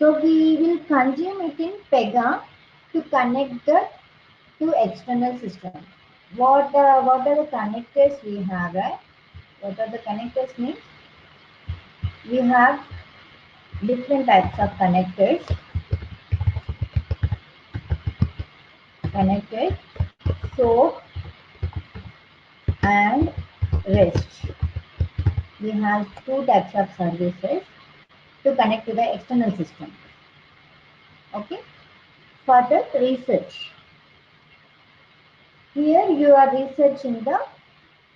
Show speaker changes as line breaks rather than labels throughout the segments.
So we will consume it in Pega to connect the to external system. What are the connectors we have, right? What are the connectors means? We have different types of connectors. Connected, SOAP and REST. We have two types of services to connect to the external system. Okay. Further research. Here you are researching the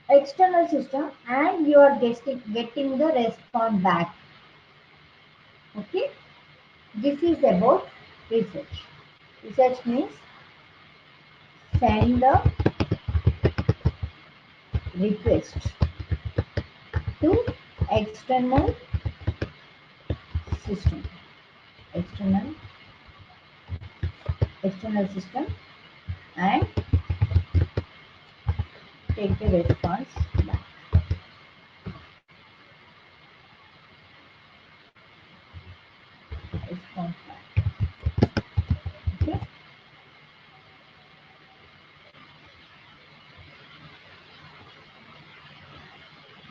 external system and you are getting the response back. Okay. This is about research. Research means send the request to external system. External system and take the response back. Response back. Okay.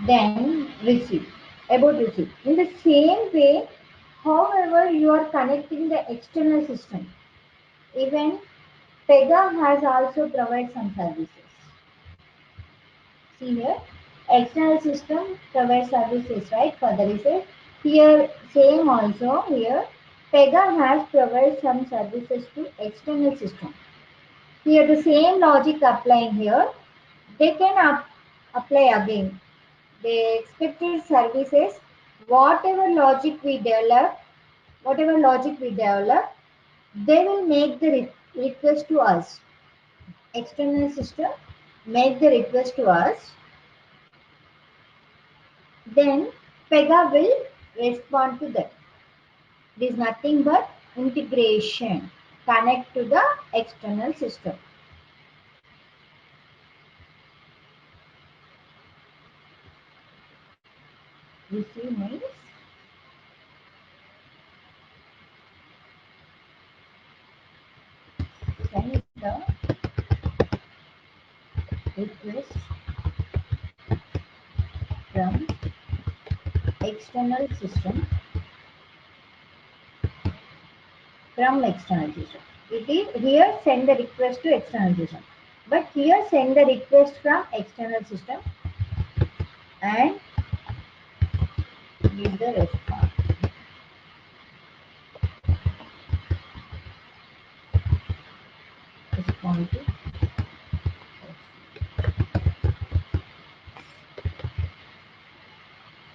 Then receive. About receive. In the same way, however, you are connecting the external system. Even Pega has also provided some services. See here, external system provides services, right, for the research. Here, same also here, Pega has provided some services to external system. Here, the same logic applying here, they can apply again. The expected services, whatever logic we develop, they will make the request to us. External system make the request to us, then Pega will respond to them. It is nothing but integration, connect to the external system. Receive means send the request from external system It is here send the request to external system, but here send the request from external system and give the response. Respond to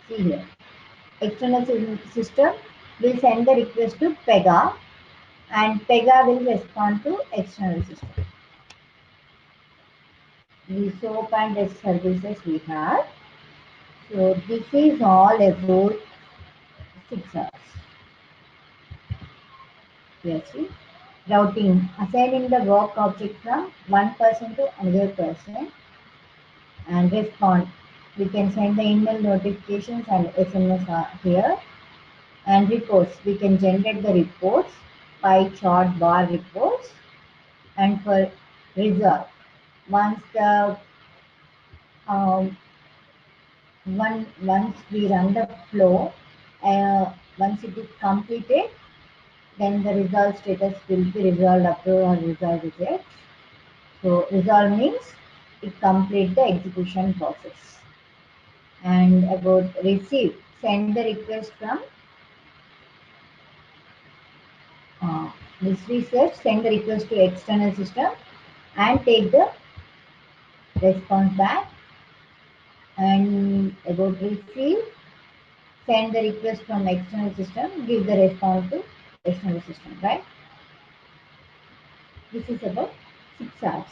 see here. External system will send the request to Pega and Pega will respond to external system. The SOAP and REST services we have. So this is all about 6 hours. Yes, see? Routing, assigning the work object from one person to another person and respond. We can send the email notifications and SMS here. And reports, we can generate the reports, pie chart, bar reports. And for result, once the once we run the flow, once it is completed, then the result status will be resolved, approve or resolve reject. So resolve means it complete the execution process. And about receive, send the request from this research, send the request to external system and take the response back. And about receive, send the request from external system, give the response to external system, right? This is about 6 hours.